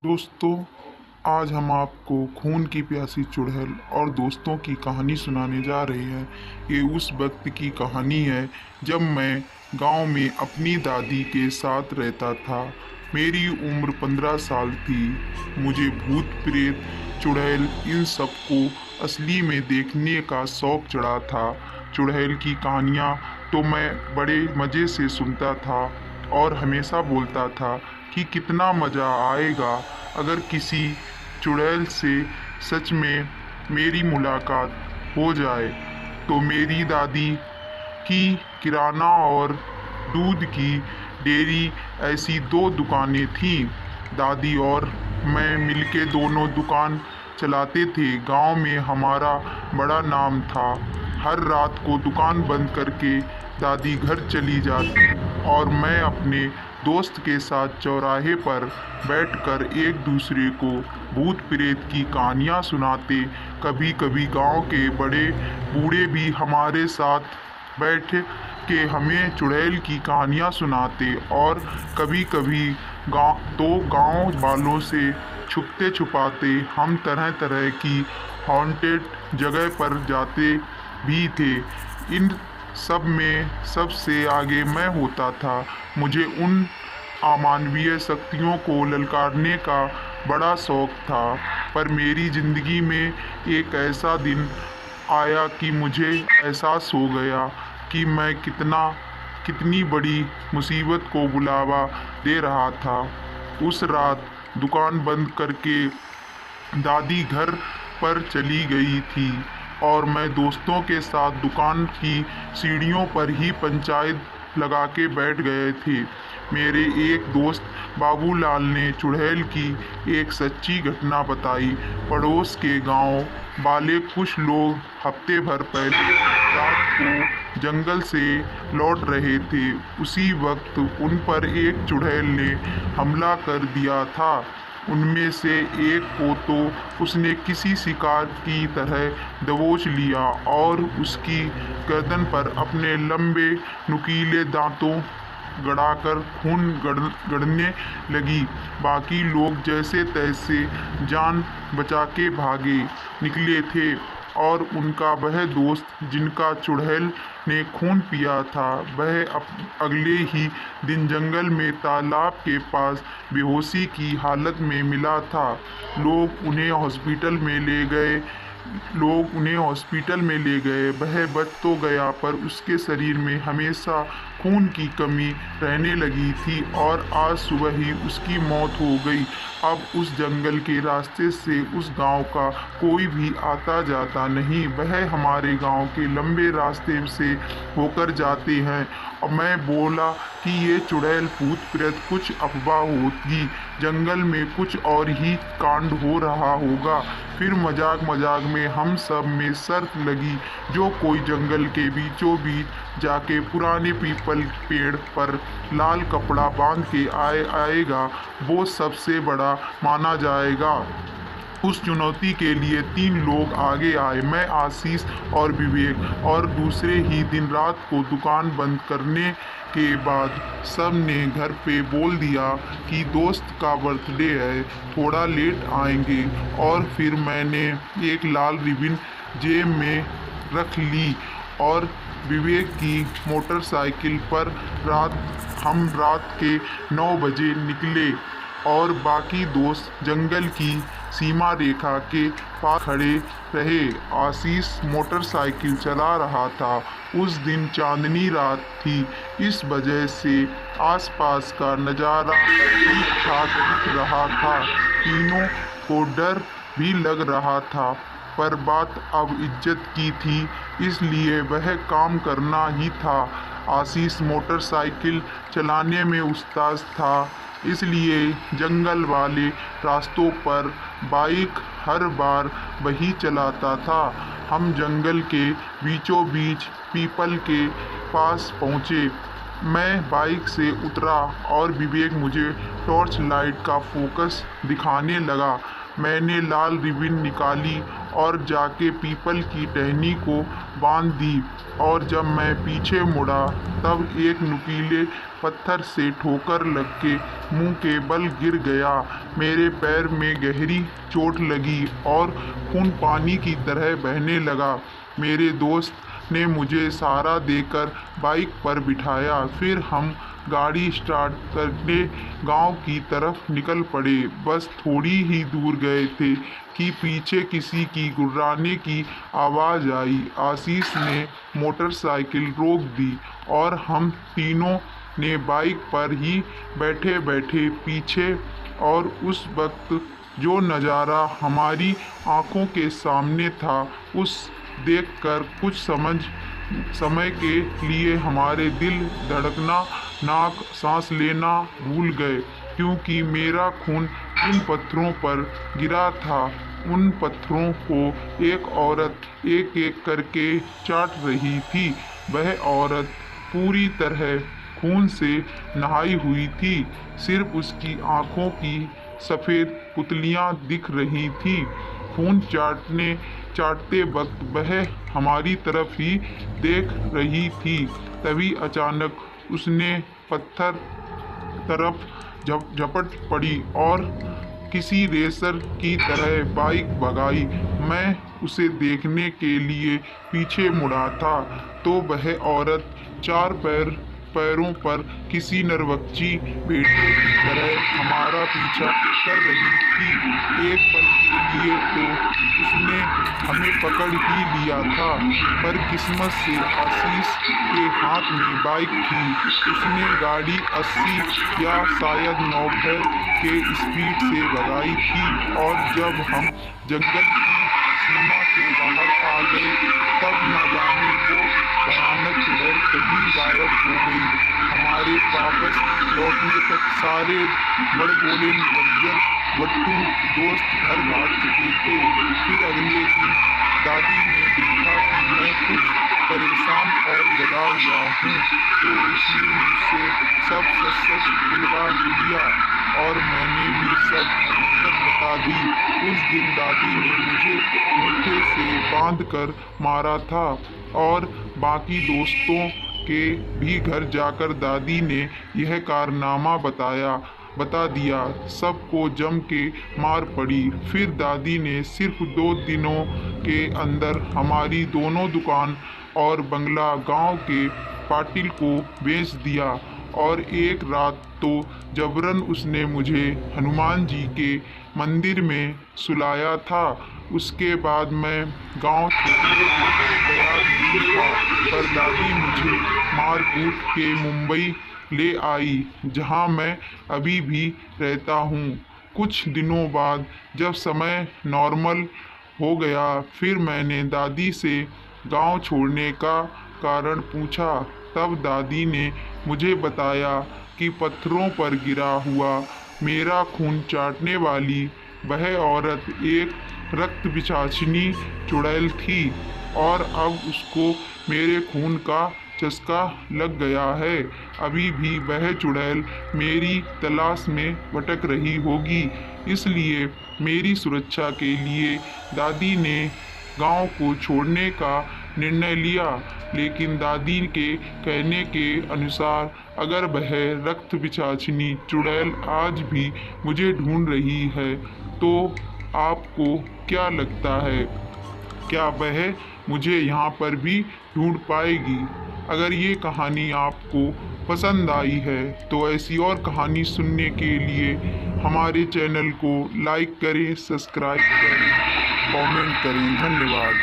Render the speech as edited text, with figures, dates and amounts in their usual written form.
दोस्तों, आज हम आपको खून की प्यासी चुड़ैल और दोस्तों की कहानी सुनाने जा रहे हैं। ये उस वक्त की कहानी है जब मैं गांव में अपनी दादी के साथ रहता था। मेरी उम्र 15 साल थी। मुझे भूत प्रेत चुड़ैल इन सबको असली में देखने का शौक चढ़ा था। चुड़ैल की कहानियाँ तो मैं बड़े मज़े से सुनता था और हमेशा बोलता था कि कितना मज़ा आएगा अगर किसी चुड़ैल से सच में मेरी मुलाकात हो जाए। तो मेरी दादी की किराना और दूध की डेयरी ऐसी दो दुकानें थीं। दादी और मैं मिलके दोनों दुकान चलाते थे। गांव में हमारा बड़ा नाम था। हर रात को दुकान बंद करके दादी घर चली जाती और मैं अपने दोस्त के साथ चौराहे पर बैठकर एक दूसरे को भूत प्रेत की कहानियाँ सुनाते। कभी कभी गांव के बड़े बूढ़े भी हमारे साथ बैठ के हमें चुड़ैल की कहानियाँ सुनाते और कभी कभी गांव वालों से छुपते छुपाते हम तरह तरह की हॉन्टेड जगह पर जाते भी थे। इन सब में सबसे आगे मैं होता था। मुझे उन अमानवीय शक्तियों को ललकारने का बड़ा शौक था। पर मेरी ज़िंदगी में एक ऐसा दिन आया कि मुझे एहसास हो गया कि मैं कितनी बड़ी मुसीबत को बुलावा दे रहा था। उस रात दुकान बंद करके दादी घर पर चली गई थी और मैं दोस्तों के साथ दुकान की सीढ़ियों पर ही पंचायत लगा के बैठ गए थे। मेरे एक दोस्त बाबूलाल ने चुड़ैल की एक सच्ची घटना बताई। पड़ोस के गांव वाले कुछ लोग हफ्ते भर पहले रात को जंगल से लौट रहे थे। उसी वक्त उन पर एक चुड़ैल ने हमला कर दिया था। उनमें से एक को तो उसने किसी शिकार की तरह दबोच लिया और उसकी गर्दन पर अपने लंबे नुकीले दांतों गड़ाकर खून गड़ने लगी। बाकी लोग जैसे तैसे जान बचा के भागे निकले थे और उनका वह दोस्त जिनका चुड़ैल ने खून पिया था, वह अगले ही दिन जंगल में तालाब के पास बेहोशी की हालत में मिला था। लोग उन्हें हॉस्पिटल में ले गए वह बच तो गया पर उसके शरीर में हमेशा खून की कमी रहने लगी थी और आज सुबह ही उसकी मौत हो गई। अब उस जंगल के रास्ते से उस गांव का कोई भी आता जाता नहीं। वह हमारे गांव के लंबे रास्ते से होकर जाते हैं। और मैं बोला कि ये चुड़ैल भूत प्रेत कुछ अफवाह होगी, जंगल में कुछ और ही कांड हो रहा होगा। फिर मजाक मजाक में हम सब में शर्त लगी, जो कोई जंगल के बीचों बीच जाके पुराने पीपल पेड़ पर लाल कपड़ा बांध के आएगा, वो सबसे बड़ा माना जाएगा। उस चुनौती के लिए 3 लोग आगे आए, मैं, आशीष और विवेक। और दूसरे ही दिन रात को दुकान बंद करने के बाद सब ने घर पे बोल दिया कि दोस्त का बर्थडे है, थोड़ा लेट आएंगे। और फिर मैंने एक लाल रिबन जेब में रख ली और विवेक की मोटरसाइकिल पर हम रात के 9 बजे निकले और बाकी दोस्त जंगल की सीमा रेखा के पास खड़े रहे। आशीष मोटरसाइकिल चला रहा था। उस दिन चांदनी रात थी, इस वजह से आसपास का नज़ारा ठीक ठाक दिख रहा था। तीनों को डर भी लग रहा था, पर बात अब इज्जत की थी, इसलिए वह काम करना ही था। आशीष मोटरसाइकिल चलाने में उस्ताद था, इसलिए जंगल वाले रास्तों पर बाइक हर बार वही चलाता था। हम जंगल के बीचों बीच पीपल के पास पहुँचे। मैं बाइक से उतरा और विवेक मुझे टॉर्च लाइट का फोकस दिखाने लगा। मैंने लाल रिबन निकाली और जाके पीपल की टहनी को बांध दी। और जब मैं पीछे मुड़ा तब एक नुकीले पत्थर से ठोकर लग के मुंह के बल गिर गया। मेरे पैर में गहरी चोट लगी और खून पानी की तरह बहने लगा। मेरे दोस्त ने मुझे सहारा देकर बाइक पर बिठाया। फिर हम गाड़ी स्टार्ट करके गांव की तरफ निकल पड़े। बस थोड़ी ही दूर गए थे कि पीछे किसी की गुर्राने की आवाज़ आई। आशीष ने मोटरसाइकिल रोक दी और हम तीनों ने बाइक पर ही बैठे बैठे पीछे। और उस वक्त जो नज़ारा हमारी आंखों के सामने था, उस देखकर कुछ समय के लिए हमारे दिल धड़कना, नाक सांस लेना भूल गए, क्योंकि मेरा खून इन पत्थरों पर गिरा था। उन पत्थरों को एक औरत एक एक करके चाट रही थी। वह औरत पूरी तरह खून से नहाई हुई थी। सिर्फ उसकी आंखों की सफ़ेद पुतलियां दिख रही थीं। खून चाटते वक्त वह हमारी तरफ ही देख रही थी। तभी अचानक उसने पत्थर तरफ झपट पड़ी और किसी रेसर की तरह बाइक भगाई। मैं उसे देखने के लिए पीछे मुड़ा था तो वह औरत चार पैरों पर किसी नरवच्ची बेटे की तरह हमारा पीछा कर रही थी। एक पल के लिए तो उसने हमें पकड़ ही लिया था, पर किस्मत से आशीष के हाथ में बाइक थी। उसने गाड़ी 80 या शायद 90 के स्पीड से भगाई थी। और जब हम जंगल की सीमा से बाहर आ गए तब न जाने वो भयानक चुड़ैल कहीं गायब हो गई। हमारे वापस लौटने तक सारे बड़बोले बंजर बट्टू दोस्त घर भाग चुके थे। फिर अगले दिन दादी ने देखा कि मैं कुछ परेशान और डरा हुआ हूँ, तो उसने मुझसे सब सच बुलवा दिया और मैंने भी सब हकीकत बता दी। उस दिन दादी ने मुझे मुट्ठे से बांध कर मारा था और बाकी दोस्तों के भी घर जाकर दादी ने यह कारनामा बता दिया। सबको जम के मार पड़ी। फिर दादी ने सिर्फ 2 दिनों के अंदर हमारी दोनों दुकान और बंगला गांव के पाटिल को बेच दिया। और एक रात तो जबरन उसने मुझे हनुमान जी के मंदिर में सुलाया था। उसके बाद मैं गांव छोड़ने को तैयार नहीं था, पर दादी मुझे मार कूट के मुंबई ले आई, जहां मैं अभी भी रहता हूं। कुछ दिनों बाद जब समय नॉर्मल हो गया, फिर मैंने दादी से गांव छोड़ने का कारण पूछा। तब दादी ने मुझे बताया कि पत्थरों पर गिरा हुआ मेरा खून चाटने वाली वह औरत एक रक्त पिशाचिनी चुड़ैल थी और अब उसको मेरे खून का चस्का लग गया है। अभी भी वह चुड़ैल मेरी तलाश में भटक रही होगी। इसलिए मेरी सुरक्षा के लिए दादी ने गांव को छोड़ने का निर्णय लिया। लेकिन दादी के कहने के अनुसार अगर वह रक्त पिशाचिनी चुड़ैल आज भी मुझे ढूंढ रही है, तो आपको क्या लगता है, क्या वह मुझे यहाँ पर भी ढूंढ पाएगी? अगर ये कहानी आपको पसंद आई है तो ऐसी और कहानी सुनने के लिए हमारे चैनल को लाइक करें, सब्सक्राइब करें, कमेंट करें। धन्यवाद।